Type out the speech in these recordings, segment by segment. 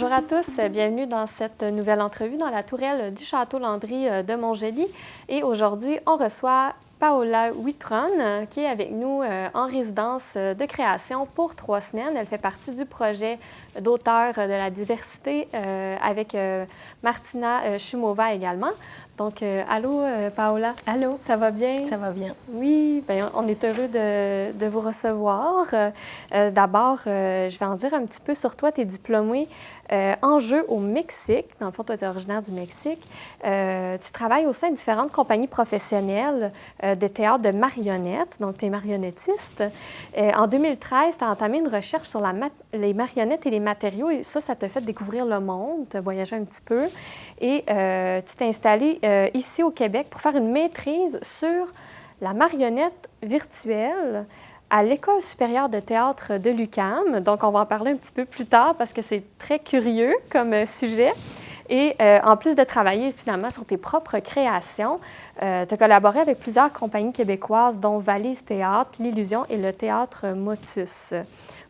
Bonjour à tous, bienvenue dans cette nouvelle entrevue dans la tourelle du Château Landry de Montjoly. Et aujourd'hui, on reçoit Paola Huitron, qui est avec nous en résidence de création pour 3 semaines. Elle fait partie du projet d'auteur de la diversité avec Martina Shumova également. Donc, allô, Paola. Allô. Ça va bien? Ça va bien. Oui, bien, on est heureux de vous recevoir. D'abord, je vais en dire un petit peu sur toi. Tu es diplômée en jeu au Mexique. Dans le fond, toi, tu es originaire du Mexique. Tu travailles au sein de différentes compagnies professionnelles de théâtre de marionnettes. Donc, tu es marionnettiste. En 2013, tu as entamé une recherche sur les marionnettes et les matériaux. Et ça t'a fait découvrir le monde, tu as voyagé un petit peu. Et tu t'es installée ici au Québec pour faire une maîtrise sur la marionnette virtuelle à l'École supérieure de théâtre de l'UQAM. Donc, on va en parler un petit peu plus tard parce que c'est très curieux comme sujet. Et en plus de travailler finalement sur tes propres créations, tu as collaboré avec plusieurs compagnies québécoises, dont Valise Théâtre, L'Illusion et le Théâtre Motus.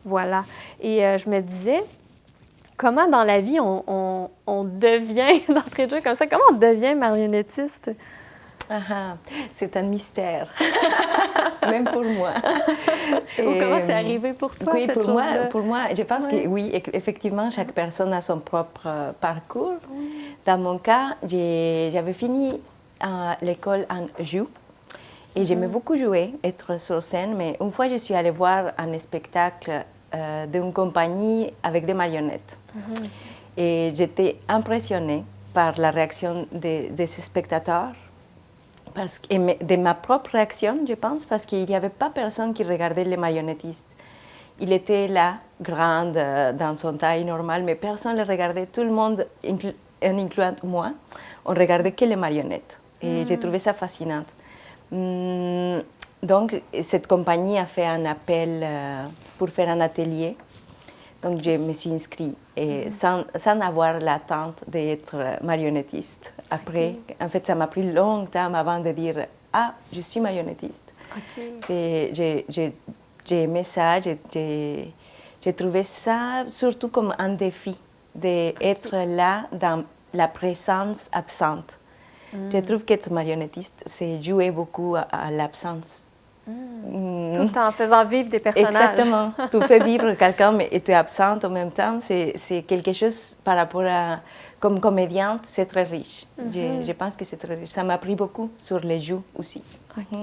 Voilà. Et je me disais, comment dans la vie on devient, d'entrée de jeu comme ça, comment on devient marionnettiste? C'est un mystère, même pour moi. Ou comment c'est arrivé pour toi, oui, cette pour chose-là? Pour moi, je pense que oui, effectivement, chaque personne a son propre parcours. Dans mon cas, j'avais fini l'école en jeu et j'aimais beaucoup jouer, être sur scène, mais une fois, je suis allée voir un spectacle d'une compagnie avec des marionnettes. Et j'étais impressionnée par la réaction de ces spectateurs. Et de ma propre réaction, je pense, parce qu'il n'y avait pas personne qui regardait les marionnettistes. Il était là, grand, dans son taille normale, mais personne ne le regardait. Tout le monde, en incluant moi, on regardait que les marionnettes. Et j'ai trouvé ça fascinant. Donc, cette compagnie a fait un appel pour faire un atelier. Donc, je me suis inscrite et sans avoir l'attente d'être marionnettiste. Après, en fait, ça m'a pris longtemps avant de dire « Ah, je suis marionnettiste ». J'ai aimé ça, j'ai trouvé ça surtout comme un défi d'être là dans la présence absente. Je trouve qu'être marionnettiste, c'est jouer beaucoup à l'absence. Tout en faisant vivre des personnages. Exactement. Tu fais vivre quelqu'un, mais tu es absente en même temps. C'est quelque chose par rapport à... Comme comédiante, c'est très riche. Je pense que c'est très riche. Ça m'a appris beaucoup sur les jeux aussi. OK.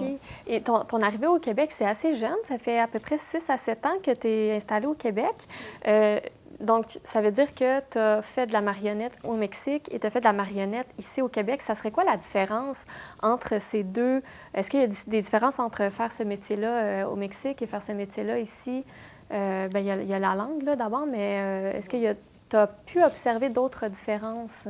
Et ton arrivée au Québec, c'est assez jeune. Ça fait à peu près 6 à 7 ans que tu es installée au Québec. Donc, ça veut dire que tu as fait de la marionnette au Mexique et tu as fait de la marionnette ici au Québec. Ça serait quoi la différence entre ces deux? Est-ce qu'il y a des différences entre faire ce métier-là au Mexique et faire ce métier-là ici? Bien, il y a la langue, là, d'abord, mais est-ce que tu as pu observer d'autres différences?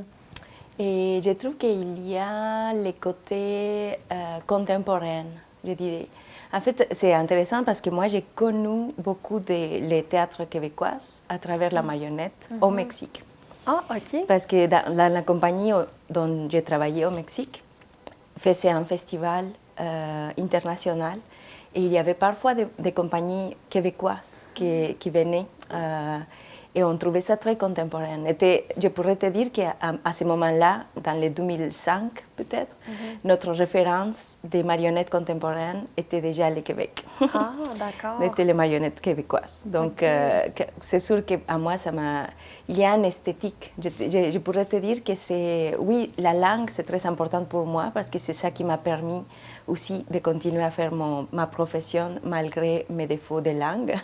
Et je trouve qu'il y a les côtés contemporains, je dirais. En fait, c'est intéressant parce que moi, j'ai connu beaucoup les théâtres québécois à travers la marionnette au Mexique. Ah, OK. Parce que dans la compagnie dont j'ai travaillé au Mexique, faisait un festival international et il y avait parfois des compagnies québécoises qui venaient et on trouvait ça très contemporain. Je pourrais te dire qu'à ce moment-là, dans les 2005 peut-être, notre référence des marionnettes contemporaines était déjà le Québec. Ah, d'accord. C'était les marionnettes québécoises. Donc, c'est sûr qu'à moi, il y a une esthétique. Je pourrais te dire que oui, la langue, c'est très important pour moi parce que c'est ça qui m'a permis aussi de continuer à faire ma profession malgré mes défauts de langue.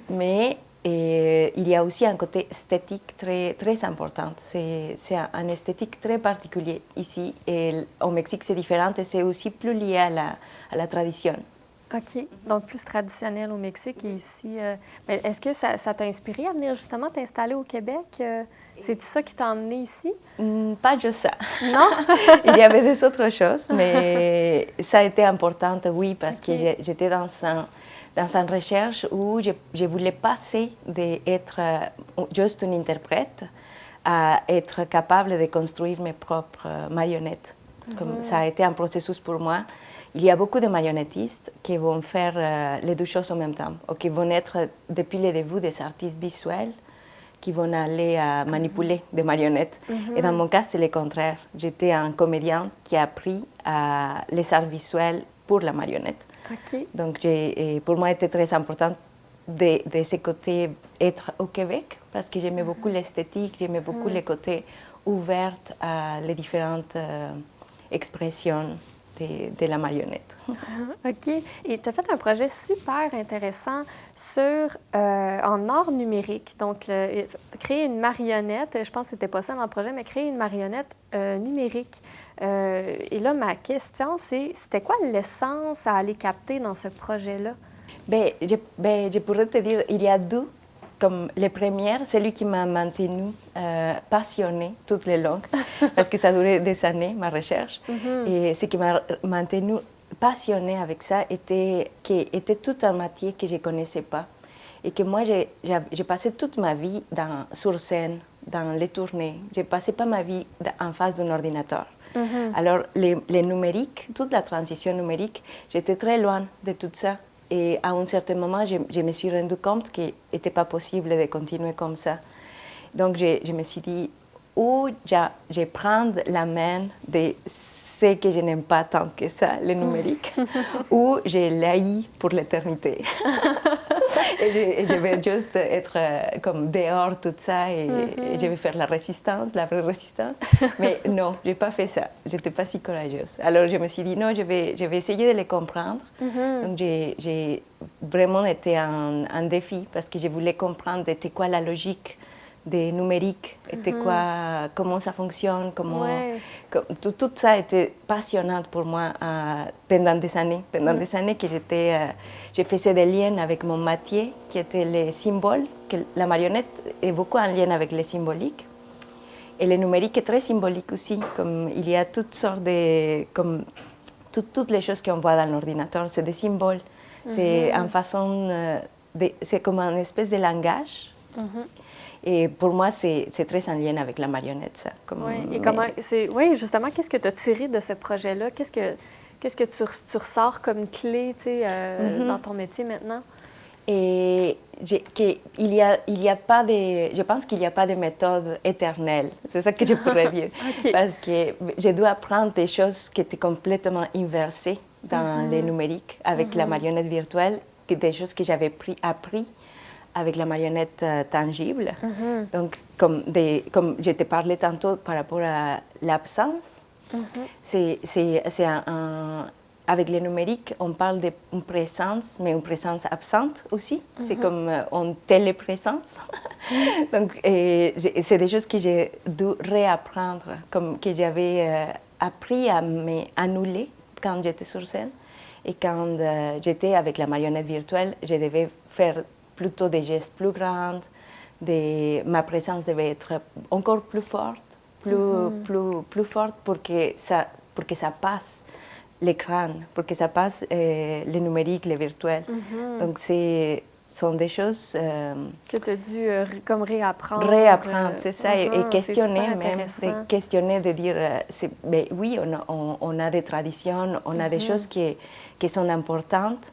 Mais il y a aussi un côté esthétique très, très important. C'est un esthétique très particulier ici. Et au Mexique, c'est différent et c'est aussi plus lié à la tradition. OK. Donc, plus traditionnel au Mexique et ici. Est-ce que ça t'a inspiré à venir justement t'installer au Québec? C'est-tu ça qui t'a emmené ici? Pas juste ça. Non? Il y avait des autres choses, mais ça a été important, oui, parce que j'étais dans une recherche où je voulais passer d'être juste une interprète à être capable de construire mes propres marionnettes. Comme ça a été un processus pour moi. Il y a beaucoup de marionnettistes qui vont faire les deux choses en même temps, ou qui vont être depuis le début des artistes visuels qui vont aller à manipuler des marionnettes. Et dans mon cas, c'est le contraire. J'étais un comédien qui a appris les arts visuels pour la marionnette. OK. Donc, pour moi, c'était très important de ce côté être au Québec, parce que j'aimais beaucoup l'esthétique, j'aimais beaucoup le côté ouvert à les différentes expressions de la marionnette. OK. Et tu as fait un projet super intéressant en art numérique. Donc, créer une marionnette, je pense que c'était pas ça dans le projet, mais créer une marionnette numérique. Et là, ma question, c'était quoi l'essence à aller capter dans ce projet-là? Je pourrais te dire, il y a deux. Comme les premières, c'est lui qui m'a maintenue passionnée toutes les langues, parce que ça a duré des années, ma recherche. Et ce qui m'a maintenue passionnée avec ça était toute une matière que je ne connaissais pas. Et que moi, j'ai passé toute ma vie sur scène, dans les tournées. Je ne passais pas ma vie en face d'un ordinateur. Alors, les numériques, toute la transition numérique, j'étais très loin de tout ça. Et à un certain moment, je me suis rendu compte qu'il n'était pas possible de continuer comme ça. Donc, je me suis dit, ou je prends la main de ce que je n'aime pas tant que ça, le numérique, ou je l'haïs pour l'éternité. et je vais juste être comme dehors, tout ça, et je vais faire la vraie résistance. Mais non, je n'ai pas fait ça. Je n'étais pas si courageuse. Alors, je me suis dit, non, je vais essayer de les comprendre. Donc, j'ai vraiment été un défi, parce que je voulais comprendre c'était quoi la logique des numériques, comment ça fonctionne, tout ça était passionnant pour moi pendant des années. Pendant des années que je faisais des liens avec mon métier, qui était les symboles, que la marionnette est beaucoup en lien avec les symboliques. Et le numérique est très symbolique aussi, comme il y a toutes sortes de... Comme toutes les choses qu'on voit dans l'ordinateur, c'est des symboles. C'est en façon... c'est comme une espèce de langage. Et pour moi, c'est très en lien avec la marionnette, ça. Oui, justement, qu'est-ce que tu as tiré de ce projet-là? Qu'est-ce que tu ressors comme clé, dans ton métier maintenant? Et je pense qu'il n'y a pas de méthode éternelle. C'est ça que je pourrais dire. Okay. Parce que je dois apprendre des choses qui étaient complètement inversées dans les numériques avec la marionnette virtuelle, des choses que j'avais appris avec la marionnette tangible. Donc, comme je te parlais tantôt par rapport à l'absence, avec les numériques, on parle d'une présence, mais une présence absente aussi. C'est comme une téléprésence. Donc, c'est des choses que j'ai dû réapprendre, comme que j'avais appris à m'annuler quand j'étais sur scène. Et quand j'étais avec la marionnette virtuelle, je devais faire plutôt des gestes plus grands, ma présence devait être encore plus forte, plus forte pour que ça passe l'écran, pour que ça passe le numérique, le virtuel. Donc, sont des choses... que tu as dû comme réapprendre. Réapprendre, c'est ça, et questionner même, de dire, oui, on a des traditions, on a des choses qui sont importantes,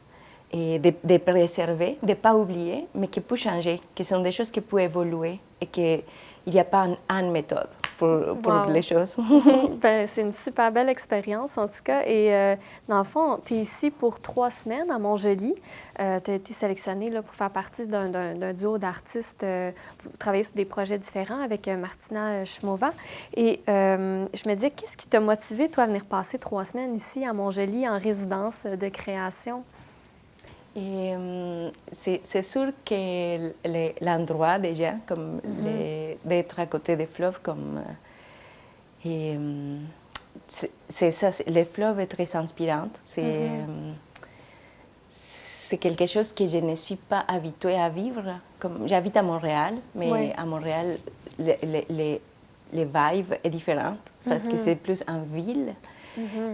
et de préserver, de ne pas oublier, mais qui peuvent changer, qui sont des choses qui peuvent évoluer et qu'il n'y a pas une méthode pour les choses. C'est une super belle expérience, en tout cas. Et dans le fond, tu es ici pour 3 semaines à Montjoly. Tu as été sélectionnée pour faire partie d'un duo d'artistes. Vous travaillez sur des projets différents avec Martina Schmova. Et je me disais, qu'est-ce qui t'a motivé, toi, à venir passer 3 semaines ici à Montjoly en résidence de création? Et c'est sûr que l'endroit déjà, comme d'être à côté des fleuves, c'est ça, le fleuve est très inspirant. C'est quelque chose que je ne suis pas habituée à vivre. J'habite à Montréal, mais à Montréal, les vibes est différente parce que c'est plus en ville.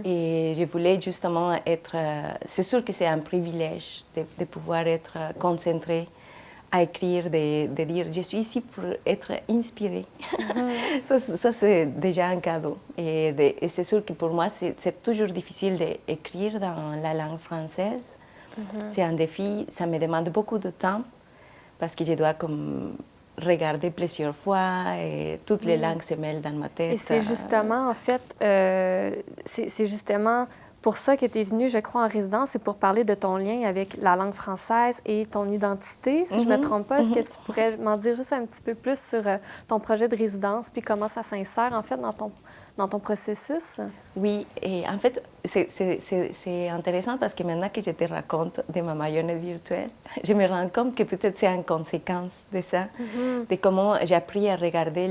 Et je voulais justement être... c'est sûr que c'est un privilège de pouvoir être concentré à écrire, de dire je suis ici pour être inspirée. Ça c'est déjà un cadeau. Et c'est sûr que pour moi, c'est toujours difficile d'écrire dans la langue française. C'est un défi, ça me demande beaucoup de temps parce que je dois regarder plusieurs fois et toutes les langues se mêlent dans ma tête. Et c'est justement, en fait, c'est justement pour ça que tu es venue, je crois, en résidence, c'est pour parler de ton lien avec la langue française et ton identité, si je ne me trompe pas. Est-ce que tu pourrais m'en dire juste un petit peu plus sur ton projet de résidence, puis comment ça s'insère, en fait, dans ton processus? Oui, et en fait, c'est intéressant parce que maintenant que je te raconte de ma marionnette virtuelle, je me rends compte que peut-être c'est en conséquence de ça, de comment j'ai appris à regarder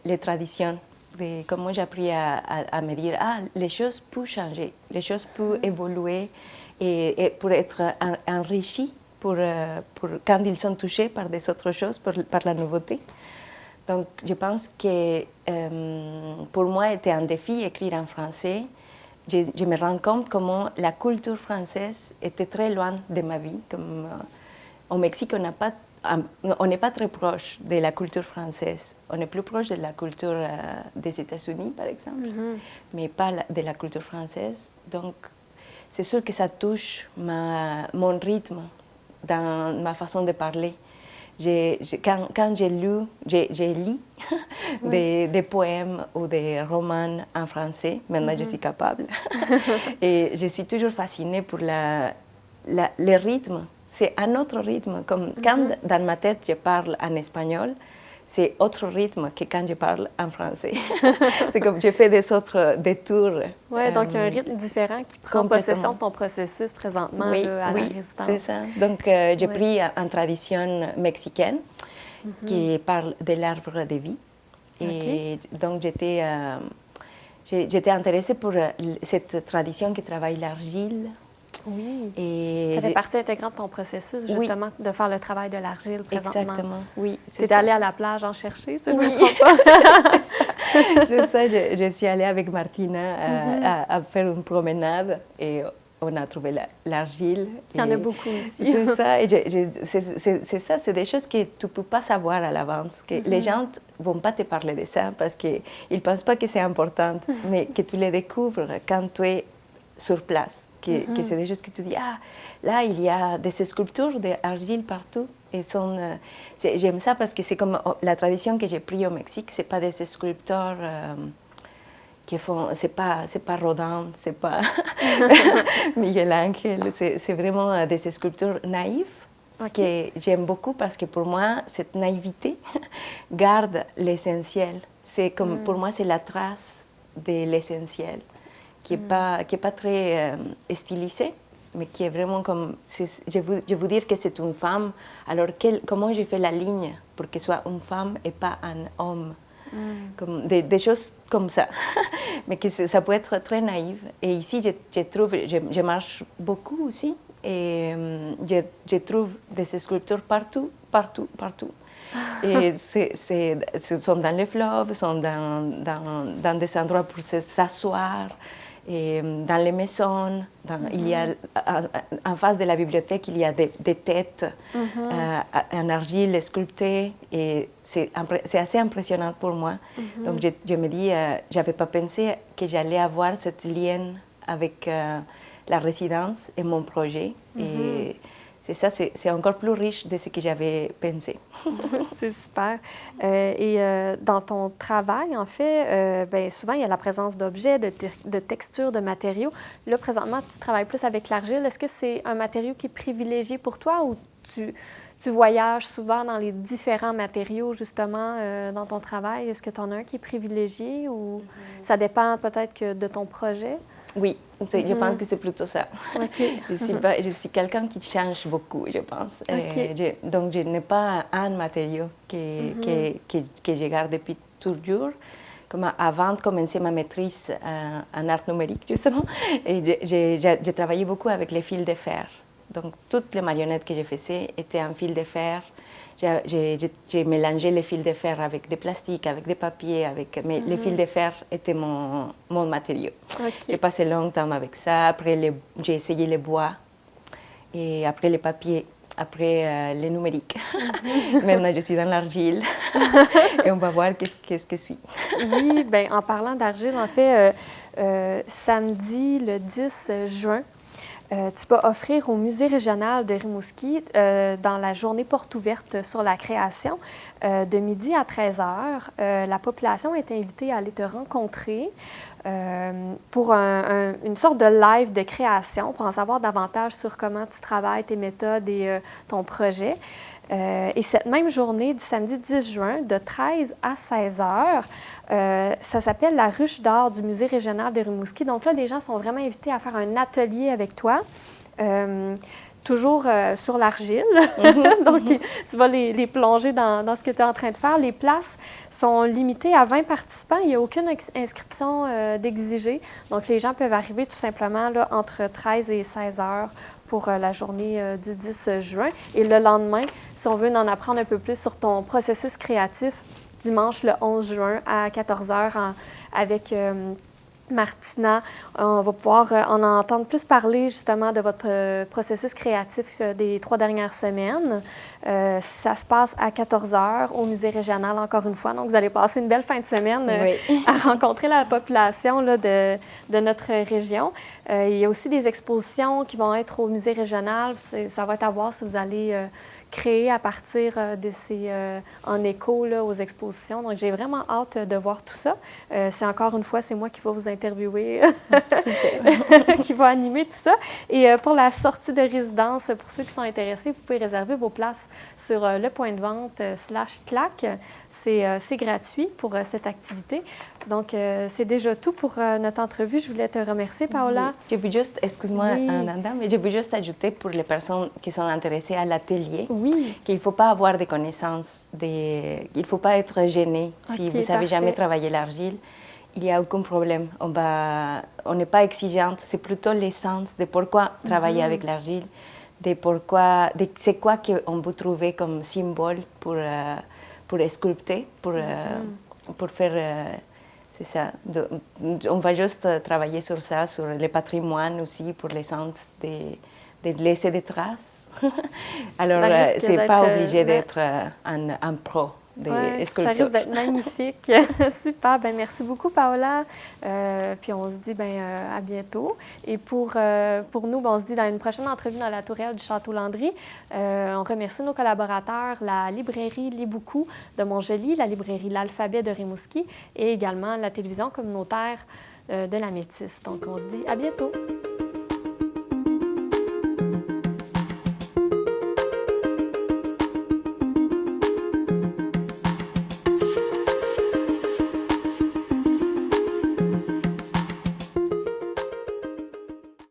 les traditions, de comment j'ai appris à me dire, ah, les choses peuvent changer, les choses peuvent évoluer et pour être enrichies pour quand ils sont touchés par des autres choses, par la nouveauté. Donc, je pense que pour moi, c'était un défi écrire en français. Je me rends compte comment la culture française était très loin de ma vie. Comme, au Mexique, on n'est pas très proche de la culture française. On est plus proche de la culture des États-Unis, par exemple, mais pas de la culture française. Donc, c'est sûr que ça touche mon rythme dans ma façon de parler. Quand j'ai lu des poèmes ou des romans en français, maintenant je suis capable. Et je suis toujours fascinée pour le rythme. C'est un autre rythme. Comme quand dans ma tête je parle en espagnol, c'est autre rythme que quand je parle en français. C'est comme je fais des autres détours. Oui, donc il y a un rythme différent qui prend possession de ton processus présentement là, à la résidence. C'est ça. Donc j'ai pris une tradition mexicaine qui parle de l'arbre de vie. Et donc j'étais intéressée pour cette tradition qui travaille l'argile. Oui. Et ça fait partie intégrante de ton processus, justement, de faire le travail de l'argile présentement. Exactement, oui. Tu es allée à la plage en chercher, si je ne me trompe pas. C'est ça, je suis allée avec Martina à faire une promenade et on a trouvé l'argile. Il y en a beaucoup ici. C'est ça, c'est des choses que tu ne peux pas savoir à l'avance. Que les gens ne vont pas te parler de ça parce qu'ils ne pensent pas que c'est important, mais que tu les découvres quand tu es sur place. Que c'est des choses que tu dis, ah, là, il y a des sculptures d'argile partout. Et j'aime ça parce que c'est comme la tradition que j'ai prise au Mexique, ce n'est pas des sculpteurs qui font, c'est pas Rodin, c'est pas Miguel Ángel, c'est vraiment des sculptures naïves que j'aime beaucoup parce que pour moi, cette naïveté garde l'essentiel. C'est comme, pour moi, c'est la trace de l'essentiel. Qui n'est pas très stylisé, mais qui est vraiment comme... Je veux dire que c'est une femme, alors comment je fais la ligne pour qu'elle soit une femme et pas un homme comme des choses comme ça, mais que ça peut être très naïf. Et ici, je marche beaucoup aussi, et je trouve des sculptures partout. Et ce sont dans les fleuves, sont dans des endroits pour s'asseoir. Et dans les maisons, il y a, en face de la bibliothèque, il y a des têtes en argile sculptées et c'est assez impressionnant pour moi. Donc je me dis, je n'avais pas pensé que j'allais avoir ce lien avec la résidence et mon projet. Et c'est ça, c'est encore plus riche de ce que j'avais pensé. C'est super. Et dans ton travail, en fait, souvent, il y a la présence d'objets, de textures, de matériaux. Là, présentement, tu travailles plus avec l'argile. Est-ce que c'est un matériau qui est privilégié pour toi ou tu voyages souvent dans les différents matériaux, justement, dans ton travail? Est-ce que tu en as un qui est privilégié ou ça dépend peut-être que de ton projet? Oui, je pense que c'est plutôt ça. Okay. Je suis quelqu'un qui change beaucoup, je pense. Donc, je n'ai pas un matériau que je garde depuis toujours. Comme avant de commencer ma maîtrise en art numérique, justement, j'ai travaillé beaucoup avec les fils de fer. Donc, toutes les marionnettes que je faisais étaient en fil de fer. J'ai mélangé les fils de fer avec des plastiques, avec des papiers, mais les fils de fer étaient mon matériau. J'ai passé longtemps avec ça. Après, j'ai essayé les bois, et après les papiers, après les numériques. Maintenant, je suis dans l'argile et on va voir qu'est-ce que je suis. Oui, bien, en parlant d'argile, en fait, samedi, le 10 juin, tu vas offrir au Musée régional de Rimouski, dans la journée porte ouverte sur la création, de midi à 13 heures. La population est invitée à aller te rencontrer pour une sorte de live de création, pour en savoir davantage sur comment tu travailles, tes méthodes et ton projet. Et cette même journée du samedi 10 juin, de 13 à 16 heures, ça s'appelle la ruche d'or du Musée régional de Rimouski. Donc là, les gens sont vraiment invités à faire un atelier avec toi. Toujours sur l'argile. Donc, tu vas les plonger dans ce que tu es en train de faire. Les places sont limitées à 20 participants. Il n'y a aucune inscription d'exigée. Donc, les gens peuvent arriver tout simplement là, entre 13 et 16 heures pour la journée du 10 juin. Et le lendemain, si on veut en apprendre un peu plus sur ton processus créatif, dimanche le 11 juin à 14 heures avec Martina, on va pouvoir en entendre plus parler justement de votre processus créatif des 3 dernières semaines. Ça se passe à 14 heures au Musée régional, encore une fois. Donc, vous allez passer une belle fin de semaine à rencontrer la population là, de notre région. Il y a aussi des expositions qui vont être au Musée régional. Ça va être à voir si vous allez créer à partir de ces en écho là, aux expositions. Donc, j'ai vraiment hâte de voir tout ça. C'est encore une fois, c'est moi qui vais vous interviewer, qui va animer tout ça. Et pour la sortie de résidence, pour ceux qui sont intéressés, vous pouvez réserver vos places sur le point de vente /clac. C'est gratuit pour cette activité. Donc, c'est déjà tout pour notre entrevue. Je voulais te remercier, Paola. Oui. Je veux juste, excuse-moi, Nanda, mais je veux juste ajouter pour les personnes qui sont intéressées à l'atelier qu'il ne faut pas avoir des connaissances, il ne faut pas être gêné si vous n'avez jamais travaillé l'argile. Il n'y a aucun problème. On n'est pas exigeante. C'est plutôt l'essence de pourquoi travailler avec l'argile, de c'est quoi qu'on peut trouver comme symbole pour sculpter, pour faire... c'est ça. On va juste travailler sur ça, sur le patrimoine aussi, pour l'essence de laisser des traces. Alors, c'est pas obligé d'être un pro. Ça risque d'être magnifique. Super. Ben, merci beaucoup, Paola. Puis on se dit à bientôt. Et pour nous, on se dit dans une prochaine entrevue dans la tourelle du Château Landry. On remercie nos collaborateurs, la librairie Liboukou de Montjoly, la librairie L'Alphabet de Rimouski et également la télévision communautaire de la Métisse. Donc, on se dit à bientôt.